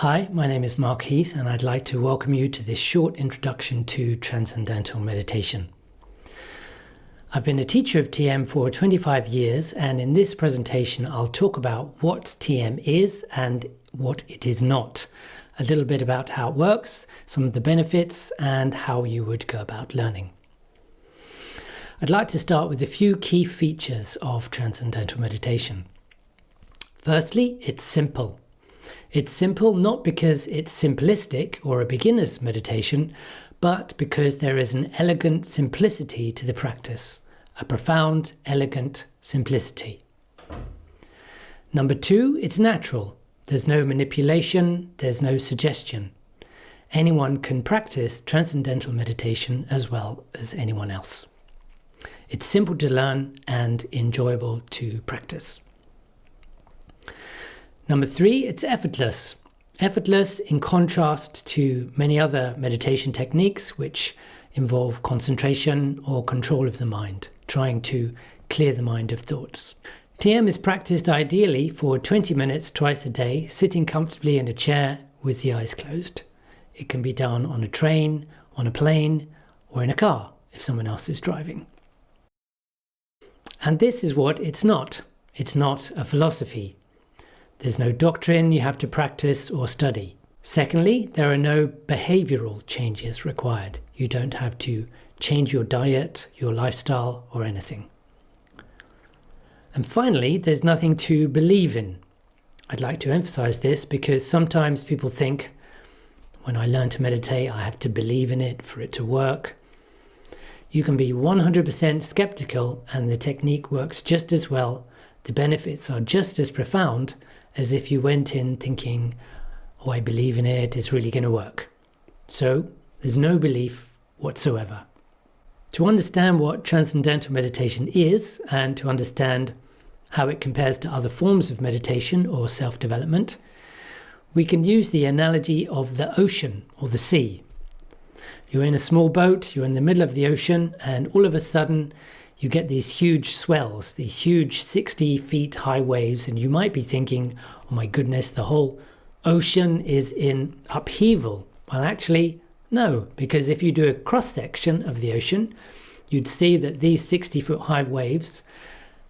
Hi, my name is Mark Heath, and I'd like to welcome you to this short introduction to Transcendental Meditation. I've been a teacher of TM for 25 years, and in this presentation I'll talk about what TM is and what it is not, a little bit about how it works, some of the benefits, and how you would go about learning. I'd like to start with a few key features of Transcendental Meditation. Firstly, it's simple. It's simple not because it's simplistic or a beginner's meditation, but because there is an elegant simplicity to the practice, a profound, elegant simplicity. Number two, it's natural. There's no manipulation, there's no suggestion. Anyone can practice Transcendental Meditation as well as anyone else. It's simple to learn and enjoyable to practice. Number three, it's effortless. Effortless in contrast to many other meditation techniques which involve concentration or control of the mind, trying to clear the mind of thoughts. TM is practiced ideally for 20 minutes twice a day, sitting comfortably in a chair with the eyes closed. It can be done on a train, on a plane, or in a car if someone else is driving. And this is what it's not. It's not a philosophy. There's no doctrine you have to practice or study. Secondly, there are no behavioral changes required. You don't have to change your diet, your lifestyle, or anything. And finally, there's nothing to believe in. I'd like to emphasize this because sometimes people think, when I learn to meditate, I have to believe in it for it to work. You can be 100% skeptical and the technique works just as well. The benefits are just as profound as if you went in thinking, oh, I believe in it, it's really going to work. So there's no belief whatsoever. To understand what Transcendental Meditation is and to understand how it compares to other forms of meditation or self-development, we can use the analogy of the ocean or the sea. You're in a small boat, you're in the middle of the ocean, and all of a sudden you get these huge swells, these huge 60 feet high waves, and you might be thinking, oh my goodness, the whole ocean is in upheaval. Well, actually, no, because if you do a cross-section of the ocean, you'd see that these 60-foot high waves,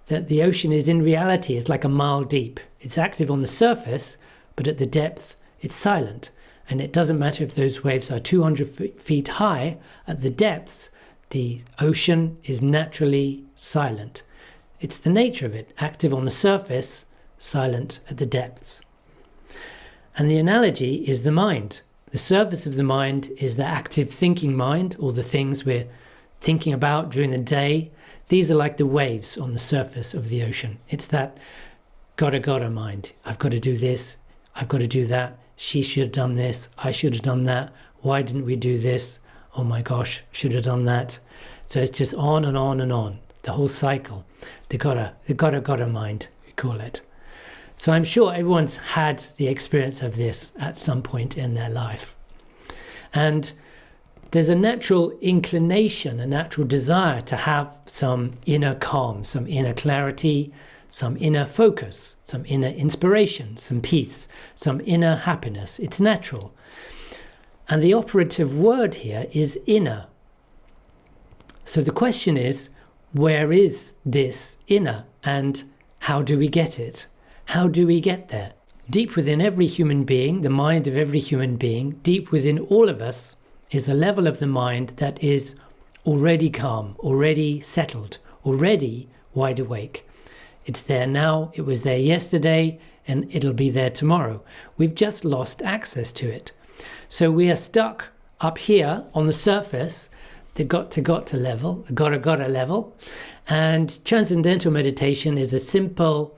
that the ocean is in reality is like a mile deep. It's active on the surface, but at the depth, it's silent. And it doesn't matter if those waves are 200 feet high, at the depths, the ocean is naturally silent. It's the nature of it, active on the surface, silent at the depths. And the analogy is the mind. The surface of the mind is the active thinking mind, or the things we're thinking about during the day. These are like the waves on the surface of the ocean. It's that gotta mind. I've got to do this, I've got to do that. She should have done this, I should have done that. Why didn't we do this? Oh my gosh, should have done that. So it's just on and on and on, the whole cycle. The gotta mind, we call it. So I'm sure everyone's had the experience of this at some point in their life. And there's a natural inclination, a natural desire to have some inner calm, some inner clarity, some inner focus, some inner inspiration, some peace, some inner happiness. It's natural. And the operative word here is inner. So the question is, where is this inner and how do we get it? How do we get there? Deep within every human being, the mind of every human being, deep within all of us, is a level of the mind that is already calm, already settled, already wide awake. It's there now, it was there yesterday, and it'll be there tomorrow. We've just lost access to it. So we are stuck up here on the surface, the got to level, the gotta level. And Transcendental Meditation is a simple,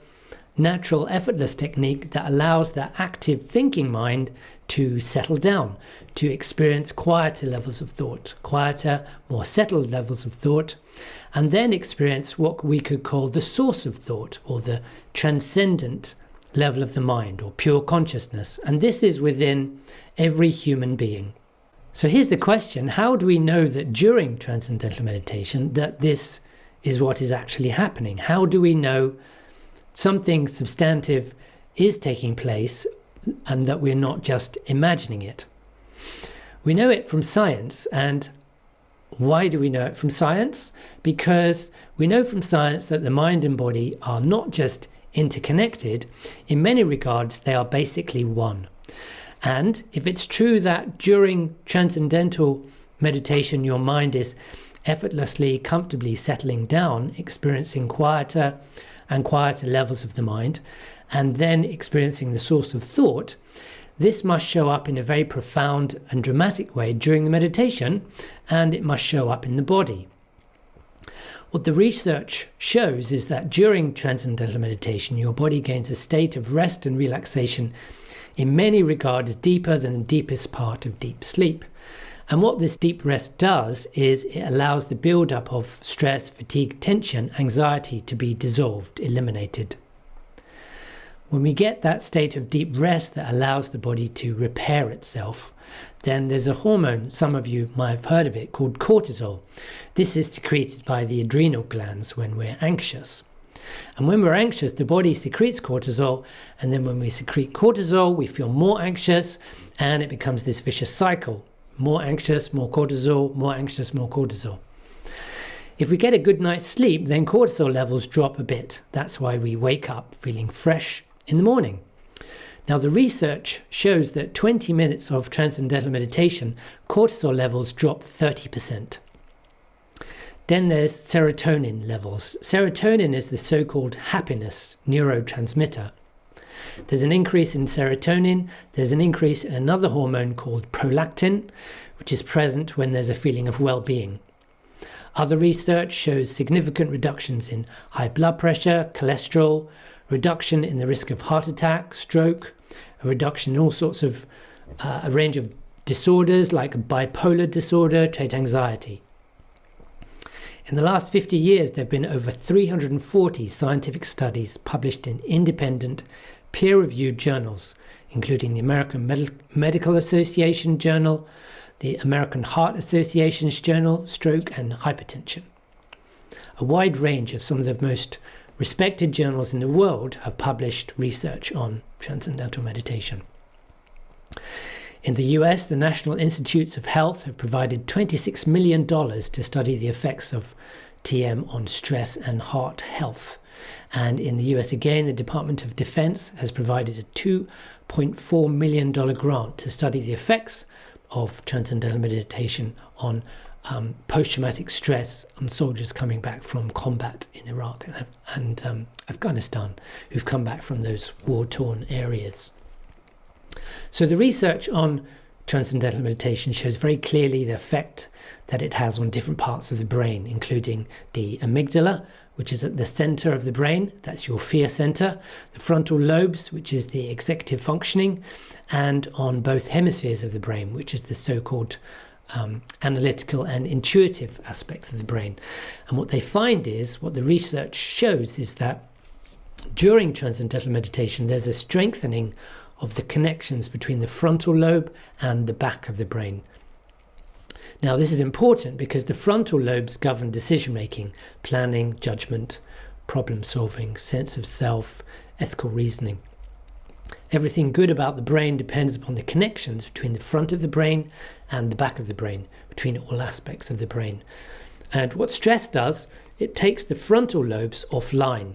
natural, effortless technique that allows that active thinking mind to settle down, to experience quieter levels of thought, quieter, more settled levels of thought, and then experience what we could call the source of thought, or the transcendent level of the mind, or pure consciousness. And this is within every human being. So here's the question: how do we know that during Transcendental Meditation that this is what is actually happening? How do we know something substantive is taking place and that we're not just imagining it. We know it from science. And why do we know it from science? Because we know from science that the mind and body are not just interconnected. In many regards, they are basically one. And if it's true that during transcendental meditation, your mind is effortlessly, comfortably settling down, experiencing quieter and quieter levels of the mind, and then experiencing the source of thought, this must show up in a very profound and dramatic way during the meditation, and it must show up in the body. What the research shows is that during transcendental meditation, your body gains a state of rest and relaxation in many regards deeper than the deepest part of deep sleep. And what this deep rest does is it allows the build-up of stress, fatigue, tension, anxiety to be dissolved, eliminated. When we get that state of deep rest that allows the body to repair itself, then there's a hormone, some of you might have heard of it, called cortisol. This is secreted by the adrenal glands when we're anxious. And when we're anxious, the body secretes cortisol, and then when we secrete cortisol, we feel more anxious, and it becomes this vicious cycle. More anxious, more cortisol, more anxious, more cortisol. If we get a good night's sleep, then cortisol levels drop a bit. That's why we wake up feeling fresh in the morning. Now, the research shows that 20 minutes of transcendental meditation, cortisol levels drop 30%. Then there's serotonin levels. Serotonin is the so-called happiness neurotransmitter. There's an increase in serotonin. There's an increase in another hormone called prolactin, which is present when there's a feeling of well-being. Other research shows significant reductions in high blood pressure, cholesterol, reduction in the risk of heart attack, stroke, a reduction in all sorts of a range of disorders like bipolar disorder, trait anxiety. In the last 50 years, there have been over 340 scientific studies published in independent, peer-reviewed journals, including the American Medical Association Journal, the American Heart Association's Journal, Stroke and Hypertension. A wide range of some of the most respected journals in the world have published research on transcendental meditation. In the US, the National Institutes of Health have provided $26 million to study the effects of TM on stress and heart health. And in the US again, the Department of Defense has provided a $2.4 million grant to study the effects of transcendental meditation on post-traumatic stress on soldiers coming back from combat in Iraq and Afghanistan, who've come back from those war-torn areas. So the research on transcendental meditation shows very clearly the effect that it has on different parts of the brain, including the amygdala, which is at the center of the brain, that's your fear center, the frontal lobes, which is the executive functioning, and on both hemispheres of the brain, which is the so-called analytical and intuitive aspects of the brain. And what they find is, what the research shows is that during transcendental meditation, there's a strengthening of the connections between the frontal lobe and the back of the brain. Now, this is important because the frontal lobes govern decision-making, planning, judgment, problem-solving, sense of self, ethical reasoning. Everything good about the brain depends upon the connections between the front of the brain and the back of the brain, between all aspects of the brain. And what stress does, it takes the frontal lobes offline.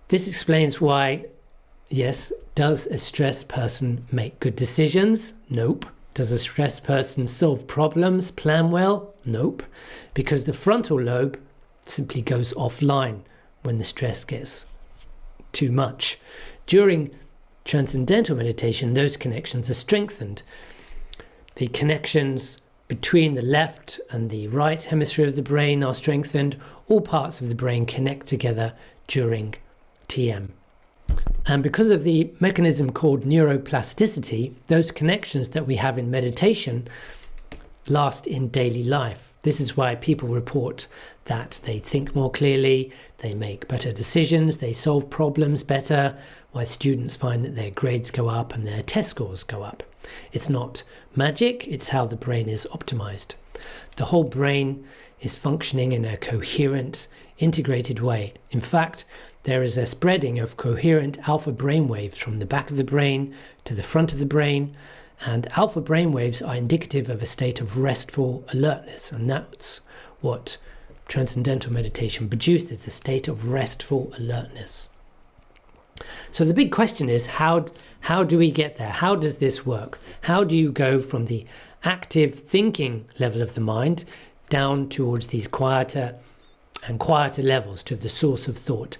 This explains why, yes, does a stressed person make good decisions? Nope. Does a stressed person solve problems, plan well? Nope. Because the frontal lobe simply goes offline when the stress gets too much. During transcendental meditation, those connections are strengthened. The connections between the left and the right hemisphere of the brain are strengthened. All parts of the brain connect together during TM. And because of the mechanism called neuroplasticity, those connections that we have in meditation last in daily life. This is why people report that they think more clearly, they make better decisions, they solve problems better, why students find that their grades go up and their test scores go up. It's not magic, it's how the brain is optimized. The whole brain is functioning in a coherent, integrated way. In fact, there is a spreading of coherent alpha brainwaves from the back of the brain to the front of the brain, and alpha brainwaves are indicative of a state of restful alertness, and that's what Transcendental Meditation produces, a state of restful alertness. So the big question is, how do we get there? How does this work? How do you go from the active thinking level of the mind down towards these quieter and quieter levels to the source of thought?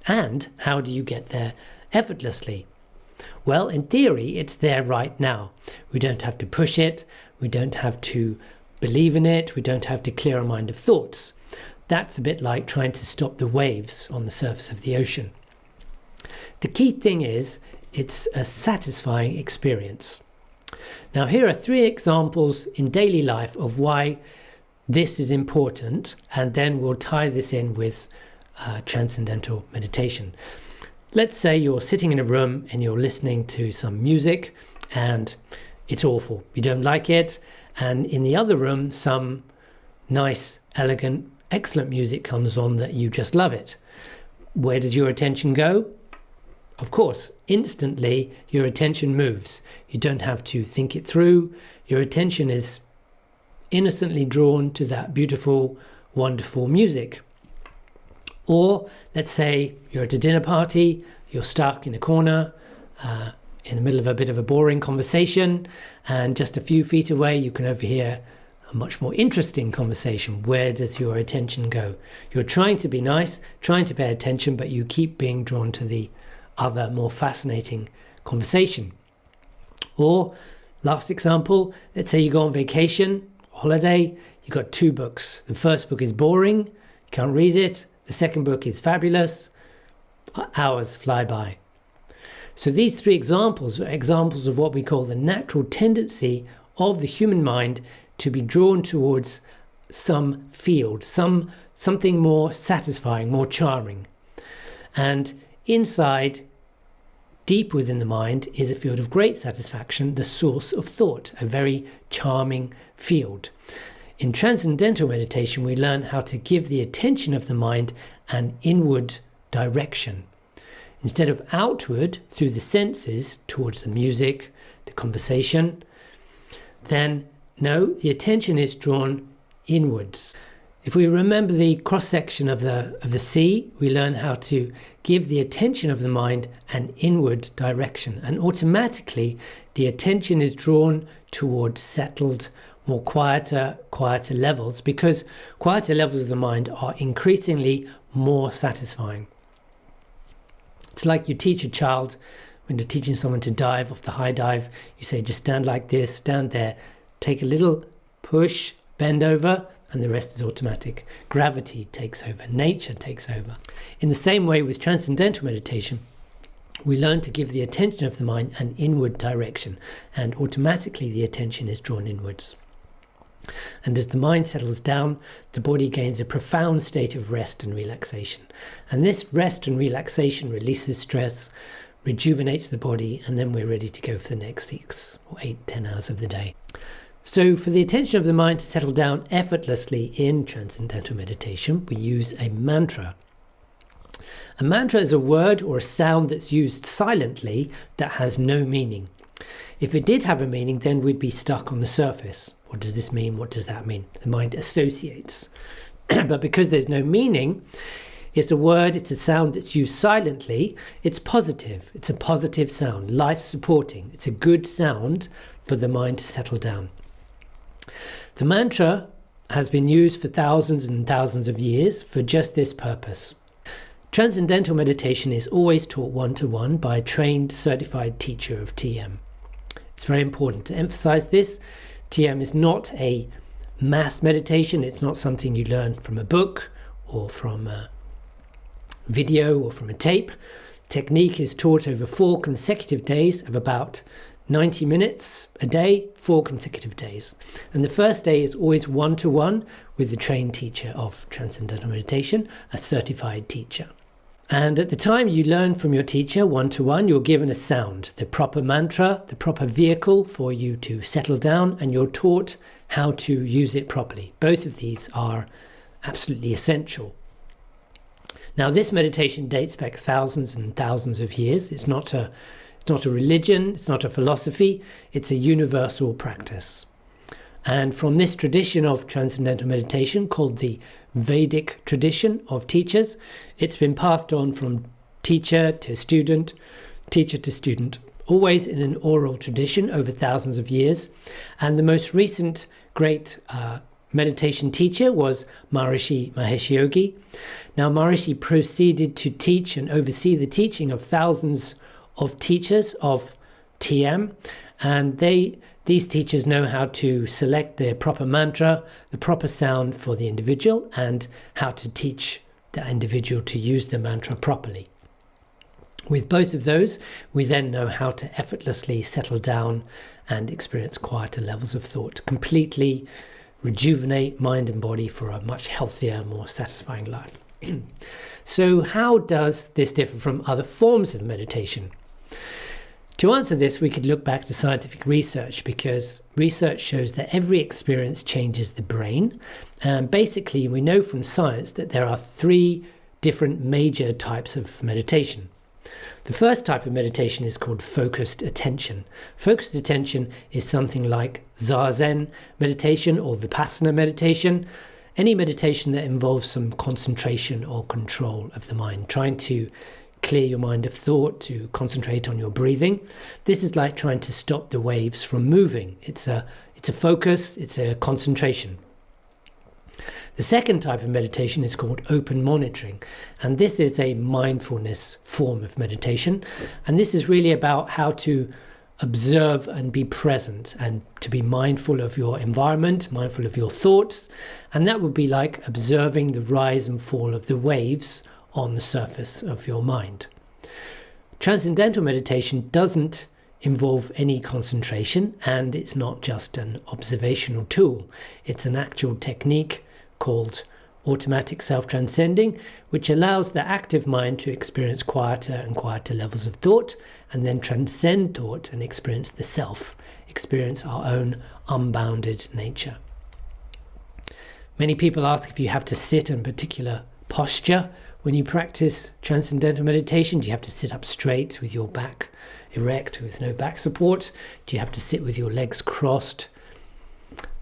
And how do you get there effortlessly? Well, in theory, it's there right now. We don't have to push it. We don't have to believe in it. We don't have to clear our mind of thoughts. That's a bit like trying to stop the waves on the surface of the ocean. The key thing is, it's a satisfying experience. Now, here are 3 examples in daily life of why this is important, and then we'll tie this in with Transcendental Meditation. Let's say you're sitting in a room and you're listening to some music and it's awful. You don't like it. And in the other room, some nice, elegant, excellent music comes on that you just love it. Where does your attention go? Of course, instantly your attention moves. You don't have to think it through. Your attention is innocently drawn to that beautiful, wonderful music. Or let's say you're at a dinner party, you're stuck in a corner, in the middle of a bit of a boring conversation, and just a few feet away you can overhear a much more interesting conversation. Where does your attention go? You're trying to be nice, trying to pay attention, but you keep being drawn to the other, more fascinating conversation. Or, last example, let's say you go on vacation, holiday, you've got 2 books. The first book is boring, you can't read it. The second book is fabulous. Hours fly by. So these 3 examples are examples of what we call the natural tendency of the human mind to be drawn towards some field, something more satisfying, more charming. And inside, deep within the mind, is a field of great satisfaction, the source of thought, a very charming field. In Transcendental Meditation, we learn how to give the attention of the mind an inward direction. Instead of outward through the senses towards the music, the conversation, then no, the attention is drawn inwards. If we remember the cross-section of the sea, we learn how to give the attention of the mind an inward direction, and automatically the attention is drawn towards settled, more quieter levels, because quieter levels of the mind are increasingly more satisfying. It's like you teach a child, when you're teaching someone to dive off the high dive, you say just stand like this, stand there, take a little push, bend over, and the rest is automatic. Gravity takes over, nature takes over. In the same way with Transcendental Meditation, we learn to give the attention of the mind an inward direction, and automatically the attention is drawn inwards. And as the mind settles down, the body gains a profound state of rest and relaxation. And this rest and relaxation releases stress, rejuvenates the body, and then we're ready to go for the next 6 or 8, 10 hours of the day. So for the attention of the mind to settle down effortlessly in Transcendental Meditation, we use a mantra. A mantra is a word or a sound that's used silently that has no meaning. If it did have a meaning, then we'd be stuck on the surface. What does this mean? What does that mean? The mind associates. But because there's no meaning, it's a word, it's a sound that's used silently. It's positive. It's a positive sound, life-supporting. It's a good sound for the mind to settle down. The mantra has been used for thousands and thousands of years for just this purpose. Transcendental Meditation is always taught one-to-one by a trained, certified teacher of TM. It's very important to emphasize this. TM is not a mass meditation. It's not something you learn from a book or from a video or from a tape. Technique is taught over 4 consecutive days of about 90 minutes a day, 4 consecutive days. And the first day is always one-to-one with the trained teacher of Transcendental Meditation, a certified teacher. And at the time you learn from your teacher one-to-one, you're given a sound, the proper mantra, the proper vehicle for you to settle down, and you're taught how to use it properly. Both of these are absolutely essential. Now, this meditation dates back thousands and thousands of years. It's not a religion, it's not a philosophy, it's a universal practice. And from this tradition of transcendental meditation, called the Vedic tradition of teachers, it's been passed on from teacher to student, always in an oral tradition over thousands of years. And the most recent great meditation teacher was Maharishi Mahesh Yogi. Now, Maharishi proceeded to teach and oversee the teaching of thousands of teachers of TM, and these teachers know how to select the proper mantra, the proper sound for the individual, and how to teach the individual to use the mantra properly. With both of those, we then know how to effortlessly settle down and experience quieter levels of thought, completely rejuvenate mind and body for a much healthier, more satisfying life. So how does this differ from other forms of meditation? To answer this, we could look back to scientific research, because research shows that every experience changes the brain. And basically, we know from science that there are 3 different major types of meditation. The first type of meditation is called focused attention. Focused attention is something like Zazen meditation or Vipassana meditation, any meditation that involves some concentration or control of the mind, trying to clear your mind of thought, to concentrate on your breathing. This is like trying to stop the waves from moving. It's a focus, it's a concentration. The second type of meditation is called open monitoring, and this is a mindfulness form of meditation, and this is really about how to observe and be present and to be mindful of your environment, mindful of your thoughts, and that would be like observing the rise and fall of the waves on the surface of your mind. Transcendental meditation doesn't involve any concentration, and it's not just an observational tool. It's an actual technique called automatic self-transcending, which allows the active mind to experience quieter and quieter levels of thought, and then transcend thought and experience the self, experience our own unbounded nature. Many people ask if you have to sit in a particular posture when you practice transcendental meditation. Do you have to sit up straight with your back erect with no back support? Do you have to sit with your legs crossed?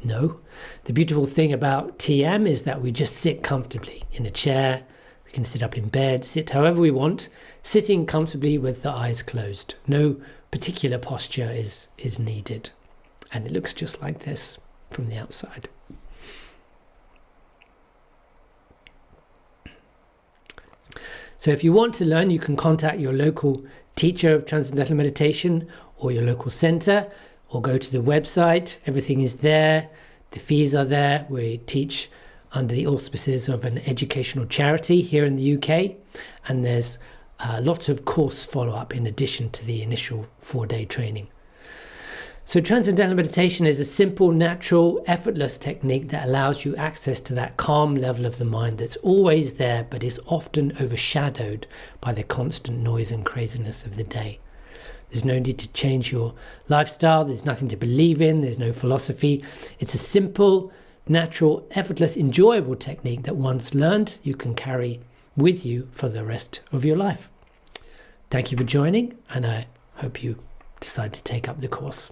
No. The beautiful thing about TM is that we just sit comfortably in a chair. We can sit up in bed, sit however we want, sitting comfortably with the eyes closed. No particular posture is needed. And it looks just like this from the outside. So if you want to learn, you can contact your local teacher of Transcendental Meditation or your local centre, or go to the website. Everything is there. The fees are there. We teach under the auspices of an educational charity here in the UK, and there's lots of course follow-up in addition to the initial 4-day training. So Transcendental Meditation is a simple, natural, effortless technique that allows you access to that calm level of the mind that's always there, but is often overshadowed by the constant noise and craziness of the day. There's no need to change your lifestyle. There's nothing to believe in. There's no philosophy. It's a simple, natural, effortless, enjoyable technique that once learned, you can carry with you for the rest of your life. Thank you for joining, and I hope you decide to take up the course.